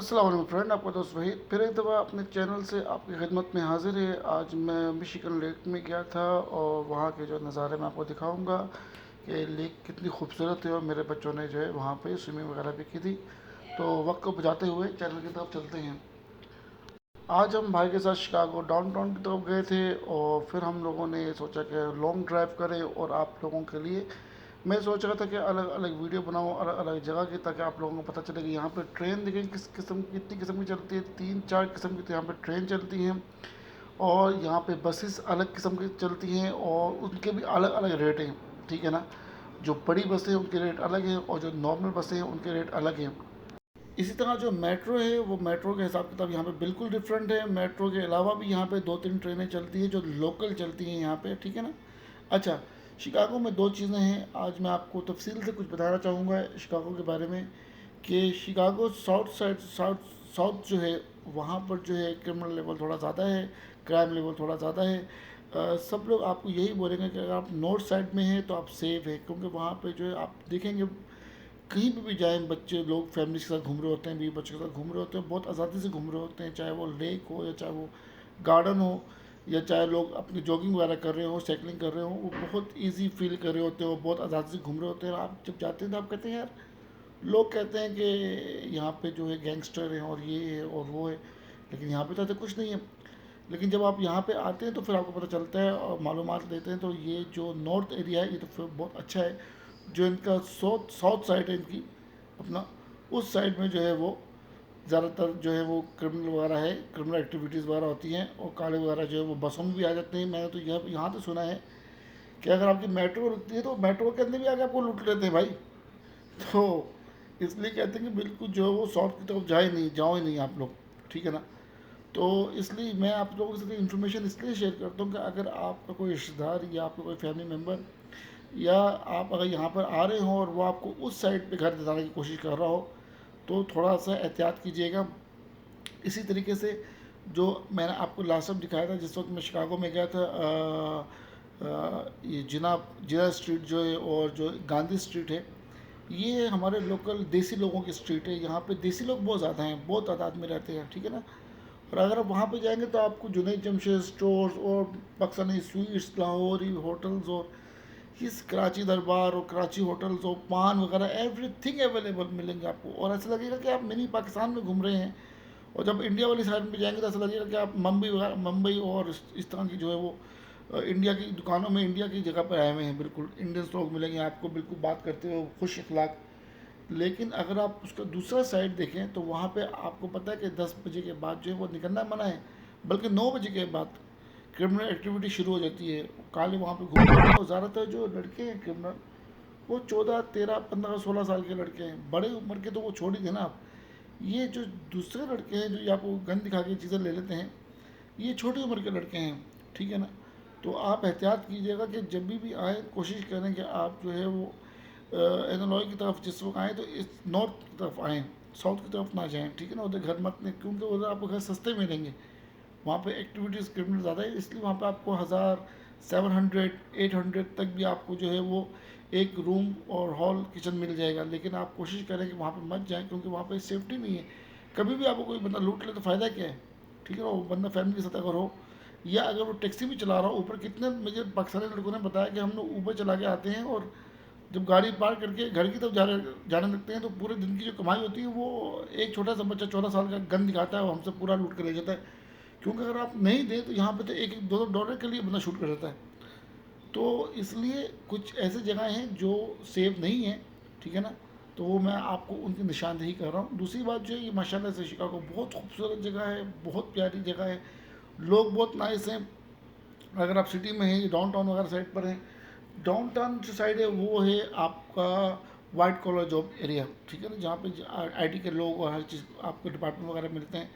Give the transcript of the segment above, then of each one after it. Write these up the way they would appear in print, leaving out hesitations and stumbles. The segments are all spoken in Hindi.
अस्सलाम वालेकुम फ्रेंड, आपका दोस्त वहीद फिर एक दफ़ा अपने चैनल से आपकी खिदमत में हाज़िर है। आज मैं मिशिगन लेक में गया था और वहाँ के जो नज़ारे मैं आपको दिखाऊंगा कि लेक कितनी खूबसूरत है। और मेरे बच्चों ने जो है वहाँ पे स्विमिंग वगैरह भी की थी। तो वक्त को बचाते हुए चैनल की तरफ चलते हैं। आज हम भाई के साथ शिकागो डाउनटाउन की तरफ गए थे और फिर हम लोगों ने सोचा कि लॉन्ग ड्राइव करें और आप लोगों के लिए मैं सोच रहा था कि अलग अलग वीडियो बनाऊँ अलग अलग जगह की, ताकि आप लोगों को पता चले कि यहाँ पे ट्रेन देखें किस किस्म कितनी किस्म की चलती है। तीन चार किस्म की तो यहाँ पे ट्रेन चलती हैं और यहाँ पे बसेस अलग किस्म की चलती हैं और उनके भी अलग अलग रेट हैं। ठीक है ना, जो बड़ी बसें हैं उनके रेट अलग हैं और जो नॉर्मल बसें हैं उनके रेट अलग हैं। इसी तरह जो मेट्रो है वो मेट्रो के हिसाब किताब यहाँ पे बिल्कुल डिफरेंट है। मेट्रो के अलावा भी यहाँ पे दो तीन ट्रेनें चलती हैं जो लोकल चलती हैं यहाँ पे। ठीक है ना। अच्छा, शिकागो में दो चीज़ें हैं, आज मैं आपको तफसील से कुछ बताना चाहूँगा शिकागो के बारे में। कि Chicago south side south south जो है वहाँ पर जो है क्रिमिनल लेवल थोड़ा ज़्यादा है, क्राइम लेवल थोड़ा ज़्यादा है। सब लोग आपको यही बोलेंगे कि अगर आप नॉर्थ साइड में हैं तो आप सेफ है, क्योंकि वहाँ पे जो है आप देखेंगे कहीं पे भी जाएँ बच्चे लोग फैमिली के साथ घूम रहे होते हैं, बीवी बच्चों के साथ घूम रहे होते हैं, बहुत आज़ादी से घूम रहे होते हैं, चाहे वो लेक हो या चाहे वो गार्डन हो या चाहे लोग अपनी जॉगिंग वगैरह कर रहे हो, साइकिलिंग कर रहे हो, वो बहुत इजी फील कर रहे होते हैं, वो बहुत आज़ादी से घूम रहे होते हैं। और आप जब जाते हैं तो आप कहते हैं यार, लोग कहते हैं कि यहाँ पे जो है गैंगस्टर हैं और ये है और वो है, लेकिन यहाँ पे तो ऐसा कुछ नहीं है। लेकिन जब आप यहाँ पे आते हैं तो फिर आपको पता चलता है और मालूमात लेते हैं, तो ये जो नॉर्थ एरिया है ये तो फिर बहुत अच्छा है। जो इनका साउथ साउथ साइड है इनकी अपना, उस साइड में जो है वो ज़्यादातर जो है वो क्रिमिनल वगैरह है, क्रिमिनल एक्टिविटीज़ वगैरह होती हैं और काले वगैरह जो है वो बसों में भी आ जाते हैं। मैंने तो यहाँ तो सुना है कि अगर आपकी मेट्रो रुकती है तो मेट्रो के अंदर भी आके आपको लूट लेते हैं भाई। तो इसलिए कहते हैं कि बिल्कुल जो है वो साउथ की तरफ जाए नहीं, जाओ ही नहीं आप लोग। ठीक है ना। तो इसलिए मैं आप लोगों के साथ इन्फॉर्मेशन इसलिए शेयर करता हूँ कि अगर आपका कोई रिश्तेदार या आपका कोई फैमिली मेम्बर या आप अगर यहाँ पर आ रहे हो और वो आपको उस साइड पे घर दिलाने की कोशिश कर रहा हो तो थोड़ा सा एहतियात कीजिएगा। इसी तरीके से जो मैंने आपको लास्ट टाइम दिखाया था जिस वक्त मैं शिकागो में गया था, ये जिना स्ट्रीट जो है और जो गांधी स्ट्रीट है, ये हमारे लोकल देसी लोगों की स्ट्रीट है। यहाँ पे देसी लोग बहुत ज़्यादा हैं, बहुत तादाद में रहते हैं। ठीक है ना। और अगर आप वहाँ पे जाएंगे तो आपको जुनैद जमशेद स्टोर्स और पाकिस्तानी स्वीट्स, लाहौरी होटल्स और इस कराची दरबार और कराची होटल्स और पान वगैरह एवरीथिंग अवेलेबल मिलेंगे आपको, और ऐसा लगेगा कि आप मिनी पाकिस्तान में घूम रहे हैं। और जब इंडिया वाली साइड में जाएंगे तो ऐसा लगेगा कि आप मुंबई और इस तरह की जो है वो इंडिया की दुकानों में इंडिया की जगह पर आए हुए हैं। बिल्कुल इंडियन लोग मिलेंगे आपको, बिल्कुल बात करते हुए खुश इखलाक। लेकिन अगर आप उसका दूसरा साइड देखें तो वहाँ पे आपको पता है कि 10 बजे के बाद जो है वो निकलना मना है, बल्कि 9 बजे के बाद क्रिमिनल एक्टिविटी शुरू हो जाती है। काले वहाँ पे घूमते हैं और ज़्यादातर जो लड़के हैं क्रिमिनल वो 14 13 15 16 साल के लड़के हैं। बड़े उम्र के तो वो छोड़ ही देना आप। ये जो दूसरे लड़के हैं जो ये आपको गन दिखा के चीज़ें ले लेते हैं, ये छोटी उम्र के लड़के हैं। ठीक है ना। तो आप एहतियात कीजिएगा कि जब भी आए कोशिश करें कि आप जो है वो एनोलॉय की तरफ जिस वक्त आएँ तो इस नॉर्थ की तरफ आएँ, साउथ की तरफ ना जाएँ। ठीक है ना। उधर घर मत नहीं, क्योंकि उधर आपको घर सस्ते मिलेंगे। वहाँ पे एक्टिविटीज़ क्रिमिनल ज़्यादा है, इसलिए वहाँ पे आपको 1700 800 तक भी आपको जो है वो एक रूम और हॉल किचन मिल जाएगा। लेकिन आप कोशिश करें कि वहाँ पे मत जाएं, क्योंकि वहाँ पे सेफ्टी नहीं है। कभी भी आपको कोई बंदा लूट ले तो फ़ायदा क्या है। ठीक है ना। वो बंदा फैमिली के साथ अगर हो या अगर वो टैक्सी भी चला रहा हो, ऊपर कितने मुझे पाकिस्तानी लड़कों ने बताया कि हम लोग ऊबर चला के आते हैं और जब गाड़ी पार करके घर की तरफ जाने लगते हैं तो पूरे दिन की जो कमाई होती है वो एक छोटा सा बच्चा 14 साल का गन दिखाता है और हमसे पूरा लूट कर ले जाता है। क्योंकि अगर आप नहीं दें तो यहाँ पे तो एक एक दो दो डॉलर के लिए बंदा शूट कर देता है। तो इसलिए कुछ ऐसे जगह हैं जो सेफ नहीं है। ठीक है ना। तो वो मैं आपको उनकी निशानदेही कर रहा हूँ। दूसरी बात जो है, ये माशाल्लाह से शिकागो बहुत खूबसूरत जगह है, बहुत प्यारी जगह है, लोग बहुत नाइस हैं। अगर आप सिटी में हैं, डाउनटाउन वगैरह साइड पर हैं, डाउनटाउन जो साइड है वो है आपका वाइट कॉलर जॉब एरिया। ठीक है ना। जहाँ पे आईटी के लोग और हर चीज़ आपको डिपार्टमेंट वगैरह मिलते हैं।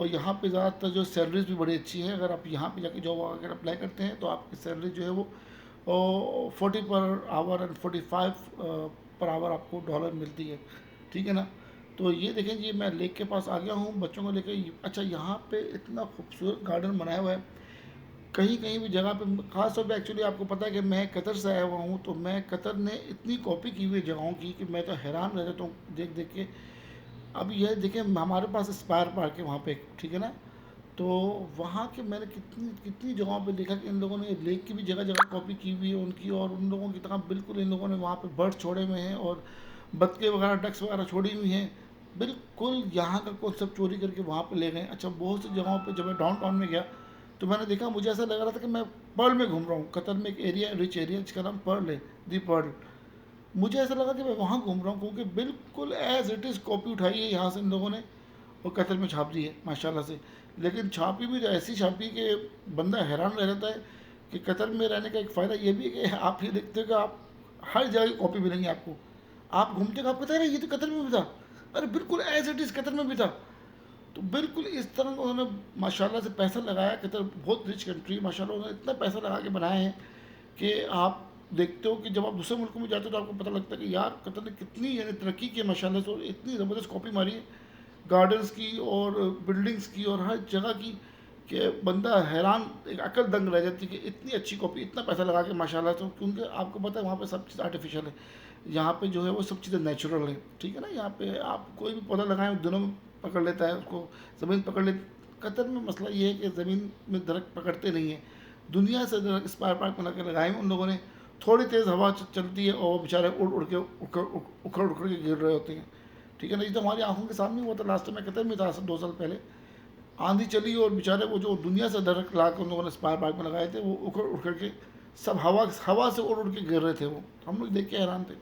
और यहाँ पे ज़्यादातर जो सैलरीज भी बड़ी अच्छी है। अगर आप यहाँ पे जाके जॉब अगर अप्लाई करते हैं तो आपकी सैलरी जो है वो 40 per hour and 45 per hour आपको डॉलर मिलती है। ठीक है ना। तो ये देखें जी, मैं लेक के पास आ गया हूँ बच्चों को लेकर। अच्छा, यहाँ पे इतना खूबसूरत गार्डन बनाया हुआ है, कहीं कहीं भी जगह पे ख़ास तौर पे। एक्चुअली आपको पता है कि मैं कतर से आया हुआ हूँ, तो मैं कतर ने इतनी कॉपी की हुई है जगहों की कि मैं तो हैरान रह जाता हूँ देख देख के। अब ये देखिए हमारे पास स्पायर पार्क है वहाँ पे, ठीक है ना। तो वहाँ के मैंने कितनी कितनी जगहों पे देखा कि इन लोगों ने लेक की भी जगह जगह कॉपी की हुई है उनकी, और उन लोगों की तरह बिल्कुल इन लोगों ने वहाँ पे बर्ड छोड़े हुए हैं और बत्तखे वगैरह डक्स वगैरह छोड़ी हुई हैं। बिल्कुल यहाँ का कॉन्सेप्ट चोरी करके वहाँ पे ले गए। अच्छा, बहुत सी जगहों पे जब मैं डाउन टाउन में गया तो मैंने देखा, मुझे ऐसा लग रहा था कि मैं पर्ल में घूम रहा हूँ। कतर में एक एरिया, रिच एरिया, जिसका नाम पर्ल है, दी पर्ल। मुझे ऐसा लगा कि मैं वहाँ घूम रहा हूँ, क्योंकि बिल्कुल एज इट इज़ कॉपी उठाई है यहाँ से इन लोगों ने और कतर में छाप दी है माशाल्लाह से। लेकिन छापी भी तो ऐसी छापी कि बंदा हैरान रह जाता है कि कतर में रहने का एक फ़ायदा ये भी है कि आप ये देखते हो कि आप हर जगह की कॉपी मिलेंगी आपको। आप घूमते हो आप कहते हैं ये तो कतर में भी था, अरे बिल्कुल एज इट इज़ कतर में भी था। तो बिल्कुल इस तरह उन्होंने माशाल्लाह से पैसा लगाया। कतर बहुत रिच कंट्री, माशाल्लाह उन्होंने इतना पैसा लगा के बनाए हैं कि आप देखते हो कि जब आप दूसरे मुल्कों में जाते हो तो आपको पता लगता है कि यार कतर ने कितनी यानी तरक्की की है माशाल्लाह से, और इतनी ज़बरदस्त कॉपी मारी है गार्डन्स की और बिल्डिंग्स की और हर जगह की, कि बंदा हैरान, एक अकल दंग रह जाती है कि इतनी अच्छी कॉपी इतना पैसा लगा के माशाल्लाह से। क्योंकि आपको पता है वहाँ पे सब चीज़ आर्टिफिशियल है, यहाँ पे जो है वो सब चीज़ें नेचुरल है, ठीक है ना। यहाँ पे आप कोई भी पौधा लगाएं दिनों में पकड़ लेता है उसको, ज़मीन पकड़ ले। कतर में मसला ये है कि ज़मीन में दरख्त पकड़ते नहीं हैं। दुनिया से दरख्त स्पायर पार्क बना के लगाए उन लोगों ने, थोड़ी तेज़ हवा चलती है और बेचारे उड़ उड़ के उखड़ उखड़ के गिर रहे होते हैं, ठीक है ना। ये तो हमारी आंखों के सामने हुआ था। लास्ट टाइम मैं कतर में था 2 साल पहले, आंधी चली और बेचारे वो जो दुनिया से दरख्त ला के उन लोगों ने स्पायर पार्क में लगाए थे वो उखड़ उखड़ के सब हवा हवा से उड़ उड़ के गिर रहे थे। वो हम लोग देख के हैरान थे।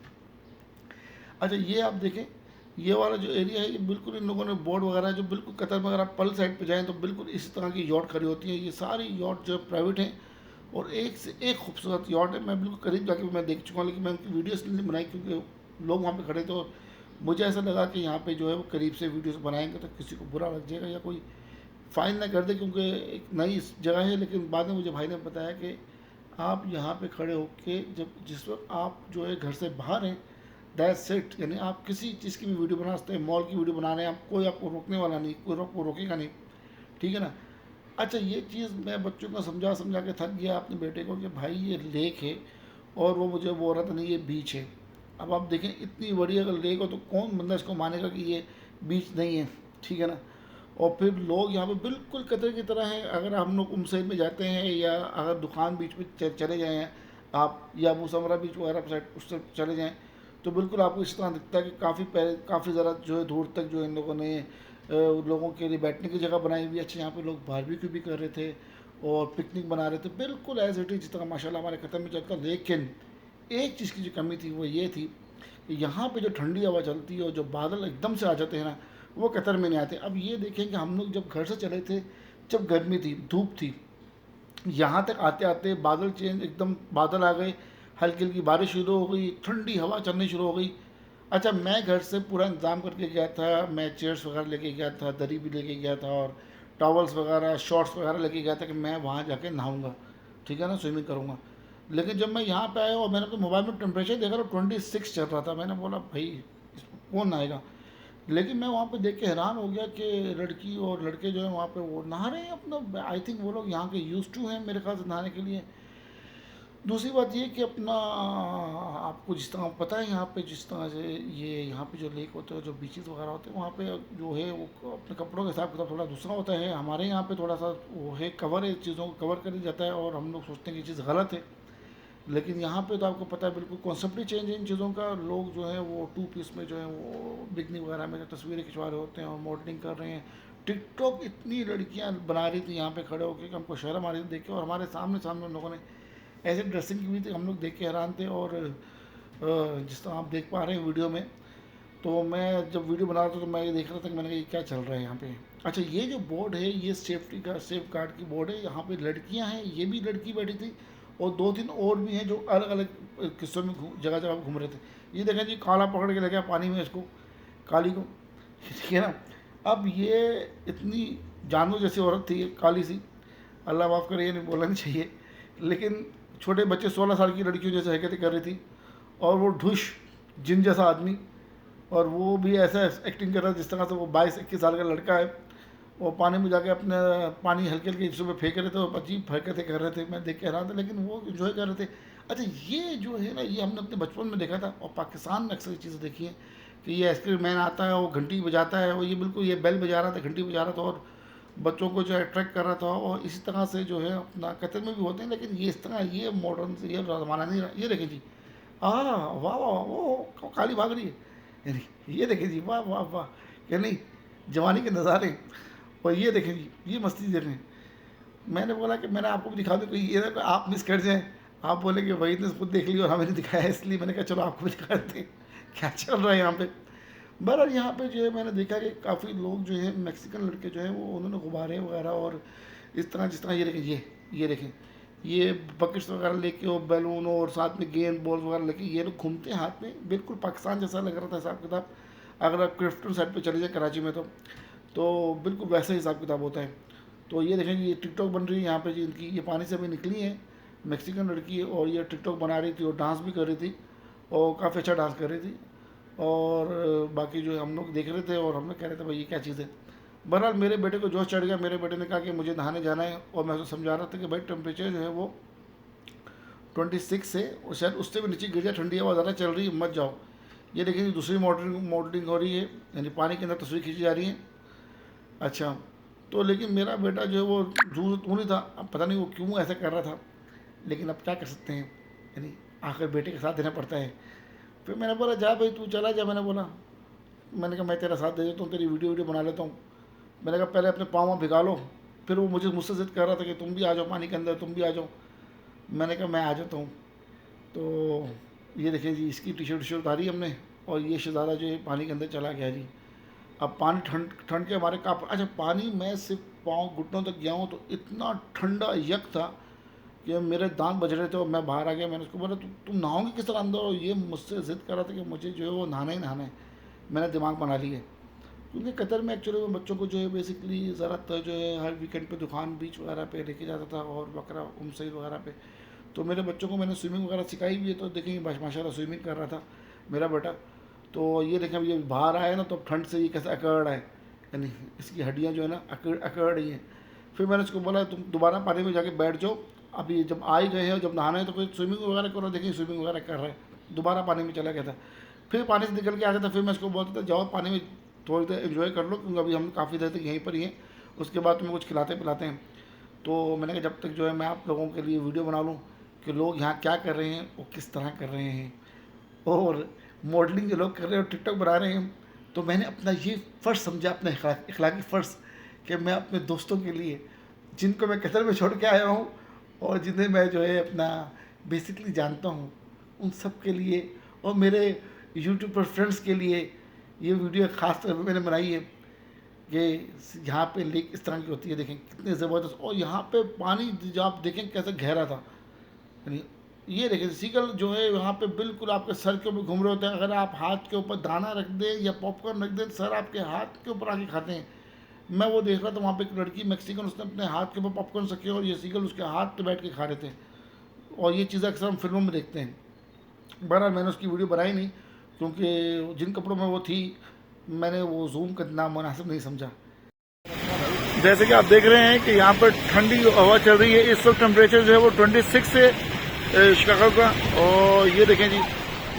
अच्छा, ये आप देखें, ये वाला जो एरिया है ये बिल्कुल इन लोगों ने बोर्ड वगैरह जो बिल्कुल कतर में अगर आप पल साइड पे जाएं तो बिल्कुल इसी तरह की यॉट खड़ी होती हैं। ये सारी यॉट जो प्राइवेट हैं और एक से एक खूबसूरत यॉट है। मैं बिल्कुल करीब जाके मैं देख चुका हूँ, लेकिन मैं उनकी वीडियो इसलिए नहीं बनाई क्योंकि लोग वहाँ पे खड़े थे और मुझे ऐसा लगा कि यहाँ पे जो है वो करीब से वीडियोस बनाएंगे तो किसी को बुरा लग जाएगा या कोई फ़ाइन ना कर दे, क्योंकि एक नई जगह है। लेकिन बाद में मुझे भाई ने बताया कि आप यहाँ पे खड़े होके जब जिस वक्त आप जो है घर से बाहर हैं, दैट्स इट, यानी आप किसी चीज़ की भी वीडियो बना सकते हैं, मॉल की वीडियो बना रहे हैं आप, कोई आपको रोकने वाला नहीं, कोई आपको रोकेगा नहीं, ठीक है ना। अच्छा, ये चीज़ मैं बच्चों को समझा समझा के थक गया अपने बेटे को कि भाई ये लेक है, और वो मुझे बोल रहा था नहीं ये बीच है। अब आप देखें इतनी बड़ी अगर लेक हो तो कौन बंदा इसको मानेगा कि ये बीच नहीं है, ठीक है ना। और फिर लोग यहाँ पे बिल्कुल कतरे की तरह हैं। अगर हम लोग उमसैद में जाते हैं या अगर दुकान बीच में चले जाएँ आप, या मुसमरा बीच वगैरह साइड उस तरफ चले जाएँ तो बिल्कुल आपको इस तरह दिखता है कि काफ़ी पहले काफ़ी ज़रा जो है दूर तक जो इन लोगों ने लोगों के लिए बैठने की जगह बनाई हुई है। अच्छा, यहाँ पे लोग बारबेक्यू भी कर रहे थे और पिकनिक बना रहे थे, बिल्कुल एज इट इज़ जिस तरह माशाल्लाह हमारे कतर में चलता। लेकिन एक चीज़ की जो कमी थी वो ये थी कि यहाँ पे जो ठंडी हवा चलती है और जो बादल एकदम से आ जाते हैं ना, वो कतर में नहीं आते। अब ये देखें कि हम लोग जब घर से चले थे, जब गर्मी थी, धूप थी, यहाँ तक आते आते बादल चेंज, एकदम बादल आ गए, हल्की हल्की बारिश शुरू हो गई, ठंडी हवा चलनी शुरू हो गई। अच्छा, मैं घर से पूरा इंतज़ाम करके गया था, मैं चेयर्स वगैरह लेके गया था, दरी भी लेके गया था और टॉवल्स वगैरह शॉर्ट्स वगैरह लेके गया था कि मैं वहाँ जाके नहाऊंगा, ठीक है ना, स्विमिंग करूँगा। लेकिन जब मैं यहाँ पे आया और मैंने अपने मोबाइल में टेम्परेचर देखा तो 26 चल रहा था। मैंने बोला भाई कौन नहाएगा। लेकिन मैं वहाँ पे देख के हैरान हो गया कि लड़की और लड़के जो है वहाँ पे वो नहा रहे हैं अपना। आई थिंक वो लोग यहाँ के यूज़ टू हैं मेरे ख्याल से नहाने के लिए। दूसरी बात ये कि अपना आपको जिस तरह पता है यहाँ पे जिस तरह से ये यहाँ पे जो लेक होते हैं, जो बीचेस वगैरह होते हैं, वहाँ पे जो है वो अपने कपड़ों के हिसाब किताब थोड़ा दूसरा होता है। हमारे यहाँ पे थोड़ा सा वो है, कवर है, चीज़ों को कवर कर दिया जाता है और हम लोग सोचते हैं कि चीज़ गलत है। लेकिन यहाँ पे तो आपको पता है बिल्कुल कॉन्सेप्ट ही चेंज है इन चीज़ों का। लोग जो है वो 2 पीस में जो है वो बिकनी वगैरह में जो तस्वीरें खिंचवा रहे होते हैं और मॉडलिंग कर रहे हैं। टिकटॉक इतनी लड़कियाँ बना रही थी यहाँ पे खड़े होकर कि हमको शर्म आ रही थी देख के, और हमारे सामने सामने उन लोगों ने ऐसे ड्रेसिंग की हुई थी, हम लोग देख के हैरान थे। और जिस तरह आप देख पा रहे हैं वीडियो में, तो मैं जब वीडियो बना रहा था तो मैं ये देख रहा था कि मैंने कहा ये क्या चल रहा है यहाँ पे। अच्छा, ये जो बोर्ड है ये सेफ्टी का सेफ गार्ड की बोर्ड है। यहाँ पे लड़कियाँ हैं, ये भी लड़की बैठी थी और 2-3 और भी हैं जो अलग अलग किस्सों में जगह जगह घूम रहे थे। ये देखें जी, काला पकड़ के लगा पानी में इसको, काली को, ठीक है ना। अब ये इतनी जानवर जैसी औरत थी, काली सी, अल्लाह माफ़ करे ये नहीं बोलना नहीं चाहिए, लेकिन छोटे बच्चे 16 साल की लड़कियों जैसे हरकतें कर रही थी, और वो ढुश जिन जैसा आदमी, और वो भी ऐसा एक्टिंग कर रहा है जिस तरह से वो 22-21 साल का लड़का है। वो पानी में जाके अपने पानी हल्के हल्के हिस्सों में फेंक रहे थे और अजीब हरकतें कर रहे थे। मैं देख के हैरान था, लेकिन वो इन्जॉय कर रहे थे। अच्छा, ये जो है ना, ये हमने अपने बचपन में देखा था और पाकिस्तान में अक्सर ये चीज़ें देखी हैं कि ये आइसक्रीम मैन आता है, वो घंटी बजाता है, और ये बिल्कुल ये बेल बजा रहा था, घंटी बजा रहा था और बच्चों को जो है अट्रैक्ट कर रहा था। और इसी तरह से जो है अपना कतर में भी होते हैं, लेकिन ये इस तरह ये मॉडर्न से ये ज़माना नहीं रहा। ये देखें जी, हाँ वाह वाह, वो काली भाग रही है, यानी ये देखें जी, वाह वाह वाह, क्या नहीं जवानी के नज़ारे। और ये देखें जी, ये मस्ती देखें। मैंने बोला कि मैंने आपको भी दिखा दूँ, कोई ये ना कोई आप मिस कर जाएँ, आप बोले कि वही ने खुद देख लिया और हमें नहीं दिखाया, इसलिए मैंने कहा चलो आपको भी दिखा देते हैं क्या चल रहा है यहाँ पे। बहरहाल यहाँ पे जो है मैंने देखा कि काफ़ी लोग जो है मैक्सिकन लड़के जो हैं वो उन्होंने गुब्बारे वगैरह और इस तरह जिस तरह ये देखें, ये देखें, ये बकेट्स वगैरह लेके और बैलून और साथ में गेंद बॉल वगैरह लेके ये लोग घूमते हैं हाथ में, बिल्कुल पाकिस्तान जैसा लग रहा था हिसाब किताब। अगर आप क्रिफ्टन साइड पे चले जाए कराची में तो बिल्कुल वैसा हिसाब किताब होता है। तो ये देखें ये टिकटॉक बन रही है यहाँ पे जी इनकी, ये पानी से अभी निकली है मैक्सिकन लड़की, और ये टिकटॉक बना रही थी और डांस भी कर रही थी और काफ़ी अच्छा डांस कर रही थी। और बाकी जो है हम लोग देख रहे थे और हम लोग कह रहे थे भाई ये क्या चीज़ है। बहरहाल मेरे बेटे को जोश चढ़ गया, मेरे बेटे ने कहा कि मुझे नहाने जाना है, और मैं तो समझा रहा था कि भाई टेम्परेचर जो है वो 26 से, और शायद उससे भी नीचे गिर जाए, ठंडी हवा ज़्यादा चल रही है, मत जाओ। ये देखिए दूसरी मॉडलिंग हो रही है, यानी पानी के अंदर तस्वीर खींची जा रही है। अच्छा, तो लेकिन मेरा बेटा जो है वो तू नहीं था, अब पता नहीं वो क्यों ऐसा कर रहा था, लेकिन अब क्या कर सकते हैं, यानी आखिर बेटे का साथ देना पड़ता है। फिर मैंने बोला जा भाई तू चला जा, मैंने कहा मैं तेरा साथ दे देता हूँ, तेरी वीडियो बना लेता हूँ। मैंने कहा पहले अपने पाँव भिगा लो। फिर वो मुझसे ज़िद कर रहा था कि तुम भी आ जाओ पानी के अंदर, तुम भी आ जाओ। मैंने कहा मैं आ जाता हूँ। तो ये देखें जी, इसकी टी शर्ट उतारी हमने, और ये शहज़ादा जो है पानी के अंदर चला गया जी। अब पानी ठंड ठंड के हमारे काफ़ी, अच्छा पानी में सिर्फ पाँव घुटनों तक गया हूँ तो इतना ठंडा यक था कि मेरे दांत बज रहे थे और मैं बाहर आ गया। मैंने उसको बोला तुम नहाओगे किस तरह अंदर, और ये मुझसे ज़िद कर रहा था कि मुझे जो है वो नहाना ही नहाना है। मैंने दिमाग बना लिया, क्योंकि कतर में एक्चुअली में बच्चों को जो है बेसिकली ज़्यादातर जो है हर वीकेंड पे दुकान बीच वगैरह पे लेके जाता था और बकरा सईद वगैरह पे। तो मेरे बच्चों को मैंने स्विमिंग वगैरह सिखाई भी है, तो देखेंगे माशाल्लाह स्विमिंग कर रहा था मेरा बेटा। तो ये देखें अभी ये बाहर आया ना, तो ठंड से ये कैसे अकड़ रहा है, यानी इसकी हड्डियाँ जो है ना अकड़ रही हैं। फिर मैंने उसको बोला तुम दोबारा पानी में जाके बैठ जाओ, अभी जब आ ही गए हैं, जब नहाना है तो फिर स्विमिंग वगैरह करो। देखिए स्विमिंग वगैरह कर रहा है, दोबारा पानी में चला गया था। फिर पानी से निकल के आ गया था, फिर मैं उसको बोलता था जाओ पानी में थोड़ी देर एंजॉय कर लो, क्योंकि अभी हम काफ़ी देर तक यहीं पर ही हैं, उसके बाद तुम्हें कुछ खिलाते पिलाते हैं। तो मैंने कहा जब तक जो है मैं आप लोगों के लिए वीडियो बना लूँ कि लोग यहाँ क्या कर रहे हैं, वो किस तरह कर रहे हैं, और मॉडलिंग जो लोग कर रहे हैं और टिकटॉक बना रहे हैं। तो मैंने अपना ये फ़र्ज़ समझा, अपना इखलाकी फ़र्ज़, कि मैं अपने दोस्तों के लिए जिनको मैं कतर में छोड़ के आया हूँ और जिन्हें मैं जो है अपना बेसिकली जानता हूँ, उन सब के लिए और मेरे यूट्यूब पर फ्रेंड्स के लिए ये वीडियो ख़ास तौर पर मैंने बनाई है कि यहाँ पे लेक इस तरह की होती है, देखें कितने ज़बरदस्त। और यहाँ पे पानी जो आप देखें कैसे गहरा था, यानी ये देखें सीगल जो है यहाँ पे बिल्कुल आपके सर के ऊपर घूम रहे होते हैं। अगर आप हाथ के ऊपर दाना रख दें या पॉपकॉर्न रख दें, सर आपके हाथ के ऊपर आके खाते हैं। मैं वो देख रहा था वहाँ पे एक लड़की मैक्सिकन, उसने अपने हाथ के ऊपर पॉपकॉर्न रखे और ये सीगल उसके हाथ पे बैठ के खा रहे थे। और ये चीज़ें अक्सर हम फिल्मों में देखते हैं। बहरहाल मैंने उसकी वीडियो बनाई नहीं, क्योंकि जिन कपड़ों में वो थी मैंने वो जूम करना मुनासिब नहीं समझा। जैसे कि आप देख रहे हैं कि यहाँ पर ठंडी हवा चल रही है। इस वक्त टेम्परेचर जो है वो 26 से शिकागो का। और ये देखें जी,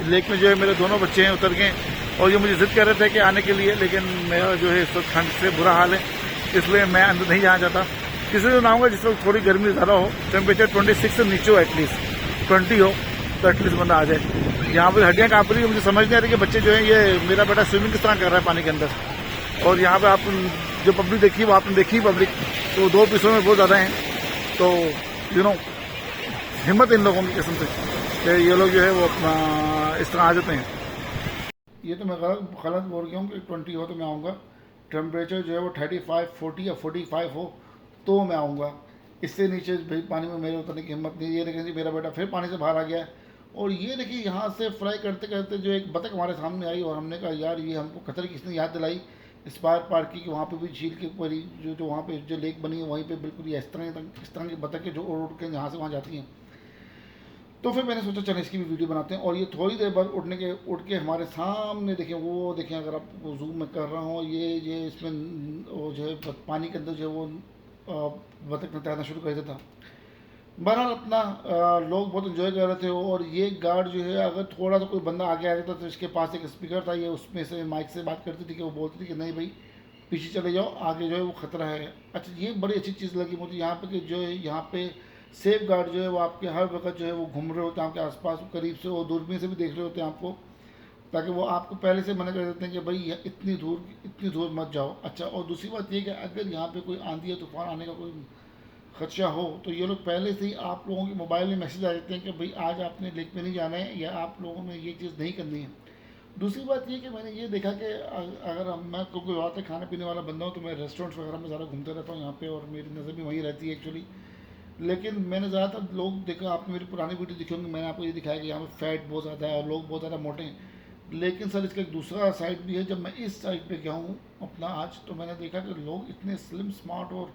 लेक में जो है मेरे दोनों बच्चे हैं उतर गए, और ये मुझे ज़िद कर रहे थे कि आने के लिए, लेकिन मेरा जो है इस वक्त ठंड से बुरा हाल है, इसलिए मैं अंदर नहीं जाना चाहता। किसी दिन आऊँगा जिस वक्त थोड़ी गर्मी ज़्यादा हो, टेम्परेचर 26 से नीचे हो, एटलीस्ट 20 हो, तो एटलीस्ट बंदा आ जाए। यहाँ पर हड्डियाँ काँप रही है, मुझे समझ नहीं आ रही कि बच्चे जो है, ये मेरा बेटा स्विमिंग किस तरह कर रहा है पानी के अंदर। और यहाँ पर आप जो पब्लिक देखी वो आपने देखी पब्लिक, तो 2 पीसों में बहुत ज़्यादा हैं। तो हिम्मत इन लोगों की किस्म से कि ये लोग जो है वो अपना इस तरह आ जाते हैं। ये तो मैं गलत बोल गया हूँ कि 20 हो तो मैं आऊँगा। टेम्परेचर जो है वो 35, 40 या 45 हो तो मैं आऊँगा। इससे नीचे भाई पानी में मेरे उतरने की हिम्मत नहीं। ये देखें जी, मेरा बेटा फिर पानी से बाहर आ गया है। और ये देखिए यहाँ से फ्राई करते करते जो एक बतख हमारे सामने आई, और हमने कहा यार ये हमको कतर की किसने याद दिलाई स्पायर पार्क की, कि वहाँ पे भी झील के ऊपर ही जो वहाँ पे जो लेक बनी है वहीं पे बिल्कुल ही इस तरह की बतखें जो उड़ के यहाँ से वहाँ जाती हैं। तो फिर मैंने सोचा चलो इसकी भी वीडियो बनाते हैं। और ये थोड़ी देर बाद उड़ के हमारे सामने देखें, वो देखें अगर आप जूम में कर रहा हूँ, ये इसमें वो जो है पानी के अंदर जो है वो बतख ने तैरना शुरू कर दिया था। बहरहाल अपना लोग बहुत इन्जॉय कर रहे थे। और ये गार्ड जो है, अगर थोड़ा सा कोई बंदा आगे आ जाता तो इसके पास एक स्पीकर था, ये उसमें से माइक से बात करती थी कि वो बोलती थी कि नहीं भाई पीछे चले जाओ, आगे जो है वो खतरा है। अच्छा, ये बड़ी अच्छी चीज़ लगी मुझे यहाँ पे कि जो है यहाँ पे सेफ गार्ड जो है वो आपके हर वक्त जो है वो घूम रहे होते हैं आपके आसपास, करीब से और दूरबीन से भी देख रहे होते हैं आपको, ताकि वो आपको पहले से मना कर देते हैं कि भाई इतनी दूर मत जाओ। अच्छा, और दूसरी बात ये कि अगर यहाँ पे कोई आंधी या तूफान आने का कोई खदशा हो तो ये लोग पहले से ही आप लोगों के मोबाइल में मैसेज आ देते हैं कि भाई आज आपने लेक पे नहीं जाना है या आप लोगों ने ये चीज़ नहीं करनी है। दूसरी बात ये कि मैंने ये देखा कि अगर मैं कोई बात है खाने पीने वाला बंदा हूँ तो मैं रेस्टोरेंट्स वगैरह में ज़्यादा घूमते रहता हूँ यहाँ पे, और मेरी नज़र भी वहीं रहती है एक्चुअली। लेकिन मैंने ज़्यादातर लोग देखा, आपने मेरी पुरानी वीडियो देखी होंगी, मैंने आपको ये दिखाया कि यहाँ पे फैट बहुत ज़्यादा है और लोग बहुत ज़्यादा मोटे हैं। लेकिन सर इसका एक दूसरा साइड भी है। जब मैं इस साइड पे गया हूँ अपना आज, तो मैंने देखा कि लोग इतने स्लिम स्मार्ट और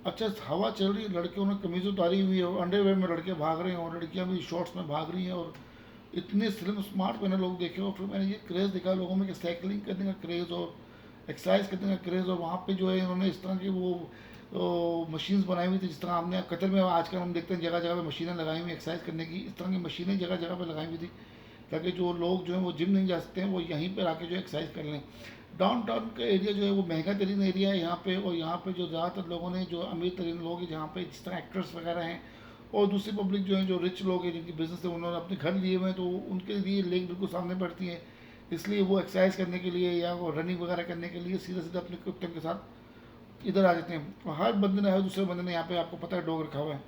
अच्छा, हवा चल रही है, लड़कियों ने कमीज़ उतारी हुई है और अंडरवेयर में लड़के भाग रहे हैं और लड़कियां भी शॉर्ट्स में भाग रही हैं, और इतने स्लिम स्मार्ट मैंने लोग देखे। और फिर मैंने ये क्रेज़ देखा लोगों में कि साइकिलिंग करने का क्रेज़ और एक्सरसाइज करने का क्रेज़। और वहाँ पे जो है इन्होंने इस तरह की वो मशीन्स बनाई हुई थी, जिस तरह हमने कतर में आजकल हम देखते हैं जगह जगह पे मशीनें लगाई हुई एक्सरसाइज करने की, इस तरह की मशीनें जगह जगह पे लगाई हुई थी, ताकि जो लोग जो है वो जिम नहीं जा सकते हैं वो यहीं पर आके जो एक्सरसाइज कर लें। डाउन टाउन का एरिया जो है वो महंगा तरीन एरिया है यहाँ पे, और यहाँ पे जो ज़्यादातर लोगों ने जो अमीर तरीन लोग हैं जहाँ पे जिस तरह एक्टर्स वगैरह हैं और दूसरी पब्लिक जो है जो रिच लोग हैं जिनकी बिजनेस है उन्होंने अपने घर लिए हुए हैं, तो उनके लिए लेक बिल्कुल सामने पड़ती है। इसलिए वो एक्सरसाइज करने के लिए या वो रनिंग वगैरह करने के लिए सीधा सीधा अपने कैप्टन के साथ इधर आ जाते हैं। और हर बंदे ने हर दूसरे बंदे ने यहाँ पे आपको पता है डॉग रखा हुआ है,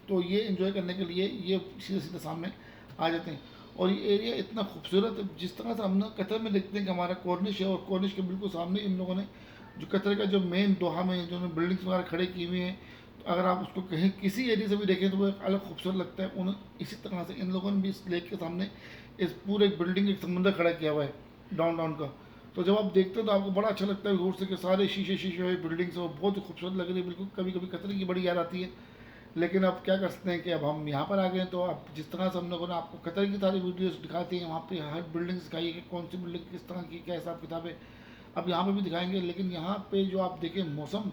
तो ये इन्जॉय करने के लिए ये सीधे सीधे सामने आ जाते हैं। और ये एरिया इतना खूबसूरत है, जिस तरह से हम ना कतर में देखते हैं कि हमारा कॉर्निश है और कॉर्निश के बिल्कुल सामने इन लोगों ने जो कतर का जो मेन दोहा में जो बिल्डिंग्स वगैरह खड़े की हुई हैं, तो अगर आप उसको कहीं किसी एरिया से भी देखें तो वो एक अलग खूबसूरत लगता है। उन इसी तरह से इन लोगों ने भी इस लेक के सामने इस पूरे बिल्डिंग एक समुंदर खड़ा किया हुआ है डाउन टाउन का। तो जब आप देखते हो तो आपको बड़ा अच्छा लगता है दूर से कि सारे शीशे शीशे हुए बिल्डिंग्स और बहुत ही खूबसूरत लग रही है बिल्कुल। कभी कभी कतर की बड़ी याद आती है। लेकिन अब क्या कर सकते हैं कि अब हम यहाँ पर आ गए हैं, तो अब जिस तरह से हम लोगों ने आपको कतर की सारी वीडियोस दिखाती हैं, वहाँ पे हर बिल्डिंग दिखाई है कि कौन सी बिल्डिंग किस तरह की क्या हिसाब किताब है, अब यहाँ पे भी दिखाएंगे। लेकिन यहाँ पे जो आप देखें मौसम,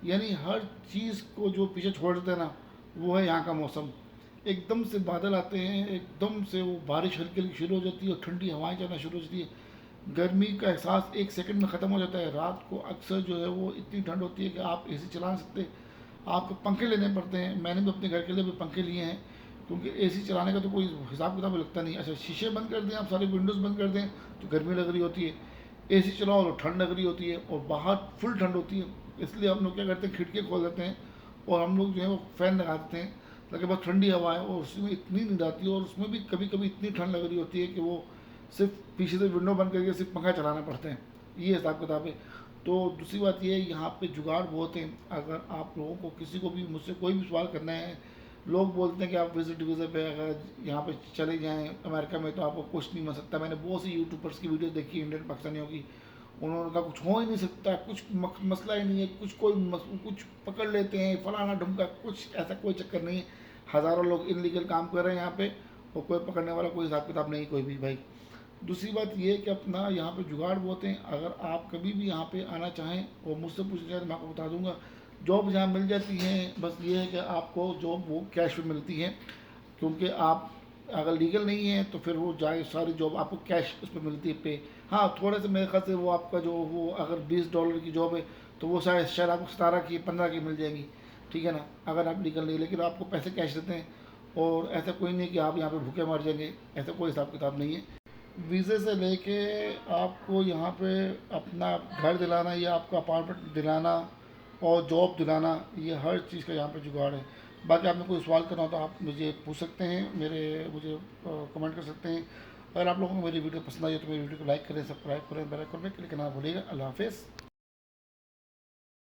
यानी हर चीज़ को जो पीछे छोड़ देते हैं ना, वो है यहाँ का मौसम। एकदम से बादल आते हैं, एकदम से वो बारिश हल्की हल्की शुरू हो जाती है और ठंडी हवाएं चलना शुरू हो जाती है। गर्मी का एहसास एक सेकंड में ख़त्म हो जाता है। रात को अक्सर जो है वो इतनी ठंड होती है कि आप एसी चला नहीं सकते, आपको पंखे लेने पड़ते हैं। मैंने भी अपने घर के लिए भी पंखे लिए हैं, क्योंकि एसी चलाने का तो कोई हिसाब किताब लगता नहीं। अच्छा, शीशे बंद कर दें आप, सारे विंडोज़ बंद कर दें तो गर्मी लग रही होती है, एसी चलाओ तो ठंड लग रही होती है और बाहर फुल ठंड होती है। इसलिए हम लोग क्या करते हैं, खिड़की खोल देते हैं और हम लोग जो है वो फ़ैन लगा देते हैं ताकि बहुत ठंडी हवा है। और उसमें इतनी नींद आती है और उसमें भी कभी कभी इतनी ठंड लग रही होती है कि वो सिर्फ पीछे से विंडो बंद करके सिर्फ पंखा चलाना पड़ता है। ये हिसाब किताब है। तो दूसरी बात ये है, यहाँ पे जुगाड़ बहुत है। अगर आप लोगों को किसी को भी मुझसे कोई भी सवाल करना है, लोग बोलते हैं कि आप विजिट वीज़ा पे अगर यहाँ पे चले जाएँ अमेरिका में तो आपको कुछ नहीं मिल सकता। मैंने बहुत सी यूट्यूबर्स की वीडियो देखी इंडियन पाकिस्तानियों की, उन्होंने कहा कुछ हो ही नहीं सकता, कुछ मसला ही नहीं है, कुछ पकड़ लेते हैं फलाना ढुमका, कुछ ऐसा कोई चक्कर नहीं है। हज़ारों लोग इनलीगल काम कर रहे हैं यहाँ पे और कोई पकड़ने वाला कोई हिसाब किताब नहीं कोई भी भाई। दूसरी बात ये है कि अपना यहाँ पे जुगाड़ बहुत हैं। अगर आप कभी भी यहाँ पे आना चाहें और मुझसे पूछना चाहें तो मैं आपको बता दूंगा। जॉब यहाँ मिल जाती हैं, बस ये है कि आपको जॉब वो कैश पे मिलती है, क्योंकि आप अगर लीगल नहीं है तो फिर वो जाए सारी जॉब आपको कैश उस पर मिलती है पे। हाँ, थोड़े से मेरे ख्याल से वो आपका जो वो अगर $20 की जॉब है तो वो शायद आपको 17 की 15 की मिल जाएगी, ठीक है ना, अगर आप लीगल नहीं। लेकिन आपको पैसे कैश देते हैं और ऐसा कोई नहीं कि आप यहाँ पे भूखे मर जाएंगे, ऐसा कोई हिसाब किताब नहीं है। वीज़े से लेके आपको यहाँ पे अपना घर दिलाना या आपका अपार्टमेंट दिलाना और जॉब दिलाना, ये हर चीज़ का यहाँ पे जुगाड़ है। बाकी आपने कोई सवाल करना हो तो आप मुझे पूछ सकते हैं, मुझे कमेंट कर सकते हैं। अगर आप लोगों को मेरी वीडियो पसंद आई हो तो मेरी वीडियो को लाइक करें, सब्सक्राइब करें, बेल आइकन पे क्लिक करना भूलिएगा। अल्लाह हाफिज़।